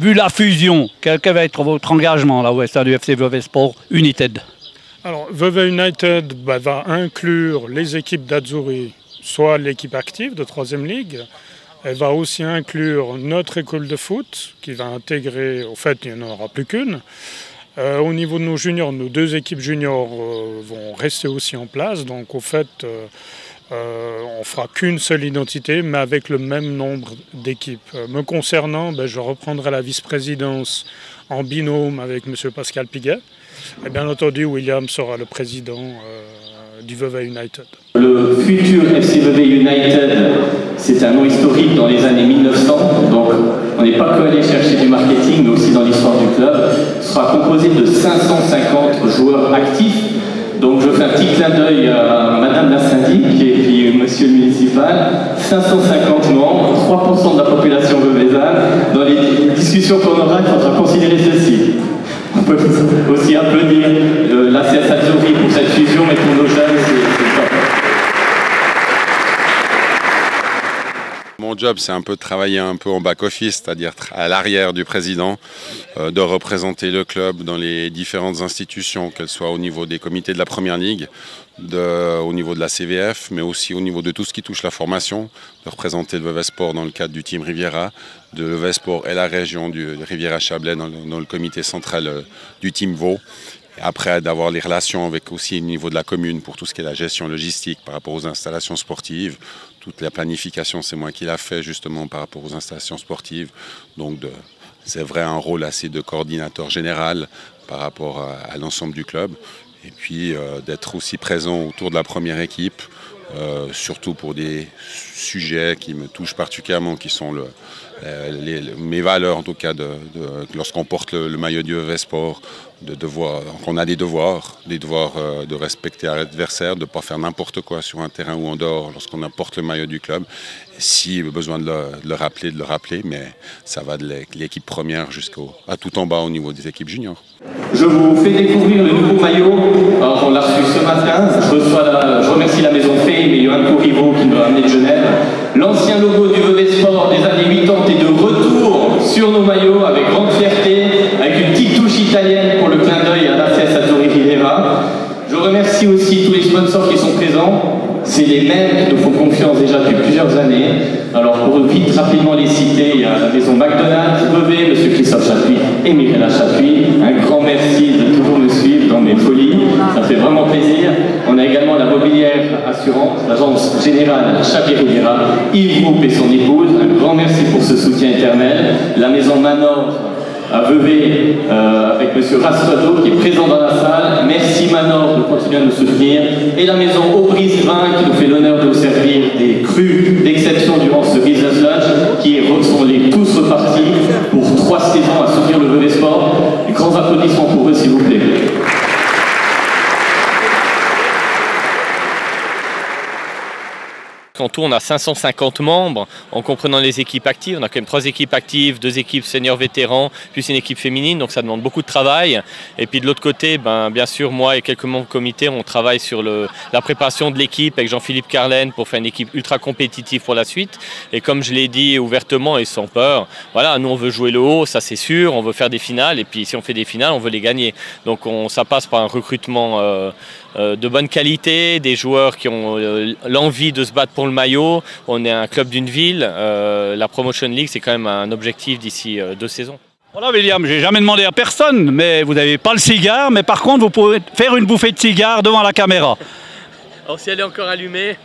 vu la fusion, quel va être votre engagement là, au sein du FC Vevey Sport United? Alors, Vevey United va inclure les équipes d'Azzurri, soit l'équipe active de 3e Ligue. Elle va aussi inclure notre école de foot, qui va intégrer, au fait, il n'y en aura plus qu'une. Au niveau de nos juniors, nos 2 équipes juniors vont rester aussi en place. Donc, au fait, on fera qu'une seule identité, mais avec le même nombre d'équipes. Me concernant, je reprendrai la vice-présidence en binôme avec M. Pascal Piguet. Et bien entendu, William sera le président du Vevey United. Le futur FC Vevey United, c'est un nom historique dans les années 1900, donc on n'est pas que allé chercher du marketing, mais aussi dans l'histoire du club. Ce sera composé de 550 joueurs actifs. Donc je fais un petit clin d'œil à Madame la syndic et puis Monsieur le municipal. 550 membres, 3% de la population veveysanne. Dans les discussions qu'on aura, il faudra considérer ceci. On peut aussi applaudir la CS Azzurri pour cette fusion, mais pour nos jeunes, c'est top. Mon job, c'est un peu de travailler un peu en back-office, c'est-à-dire à l'arrière du président, de représenter le club dans les différentes institutions, qu'elles soient au niveau des comités de la Première Ligue, au niveau de la CVF, mais aussi au niveau de tout ce qui touche la formation, de représenter le Vevey Sport dans le cadre du Team Riviera, de Vevey Sport et la région du Riviera-Chablais dans le comité central du Team Vaud. Et après, d'avoir les relations avec aussi au niveau de la commune pour tout ce qui est la gestion logistique par rapport aux installations sportives. Toute la planification, c'est moi qui l'a fait justement par rapport aux installations sportives. Donc c'est vrai un rôle assez de coordinateur général par rapport à l'ensemble du club. Et puis d'être aussi présent autour de la première équipe, surtout pour des sujets qui me touchent particulièrement, qui sont mes valeurs en tout cas, lorsqu'on porte le maillot du Vevey Sport, qu'on a des devoirs de respecter l'adversaire, de ne pas faire n'importe quoi sur un terrain ou en dehors lorsqu'on porte le maillot du club. S'il y a besoin de le rappeler, mais ça va de l'équipe première à tout en bas au niveau des équipes juniors. Je vous fais découvrir le nouveau maillot. Alors, on l'a reçu ce matin. Je remercie la Maison Fée et Johan Corriveau qui nous a amené de Genève. L'ancien logo du Vevey Sport des années 80 est de retour sur nos maillots avec grande fierté, avec une petite touche italienne pour le clin d'œil à la CS Azzurri Riviera. Je remercie aussi tous les sponsors qui sont présents. C'est les mêmes qui nous font confiance déjà depuis plusieurs années. Alors pour vite rapidement les citer, il y a la maison McDonald's, Vevey, M. Christophe Chapuis et Mirella Chapuis. Un grand merci de toujours me suivre dans mes folies. Ça fait vraiment plaisir. On a également la mobilière assurance, l'agence générale Chapuis Riviera, Yves Groupe et son épouse. Un grand merci pour ce soutien éternel. La maison Manor à Vevey avec M. Rassoado qui est présent dans la salle. Merci Manor de continuer à nous soutenir. Et la maison Aubry Vin qui nous fait l'honneur de vous servir des crus d'exception durant ce business lunch qui sont tous repartis pour 3 saisons à soutenir le Vevey Sport. Grands applaudissements pour eux s'il vous plaît. En tout, on a 550 membres, en comprenant les équipes actives. On a quand même 3 équipes actives, 2 équipes seniors vétérans, plus une équipe féminine, donc ça demande beaucoup de travail. Et puis de l'autre côté, bien sûr, moi et quelques membres du comité, on travaille sur la préparation de l'équipe avec Jean-Philippe Carlen pour faire une équipe ultra compétitive pour la suite. Et comme je l'ai dit ouvertement et sans peur, voilà, nous on veut jouer le haut, ça c'est sûr, on veut faire des finales, et puis si on fait des finales, on veut les gagner. Donc ça passe par un recrutement de bonne qualité, des joueurs qui ont l'envie de se battre pour le maillot. On est un club d'une ville. La Promotion League, c'est quand même un objectif d'ici 2 saisons. Voilà William, j'ai jamais demandé à personne, mais vous n'avez pas le cigare, mais par contre vous pouvez faire une bouffée de cigare devant la caméra. Alors si elle est encore allumée.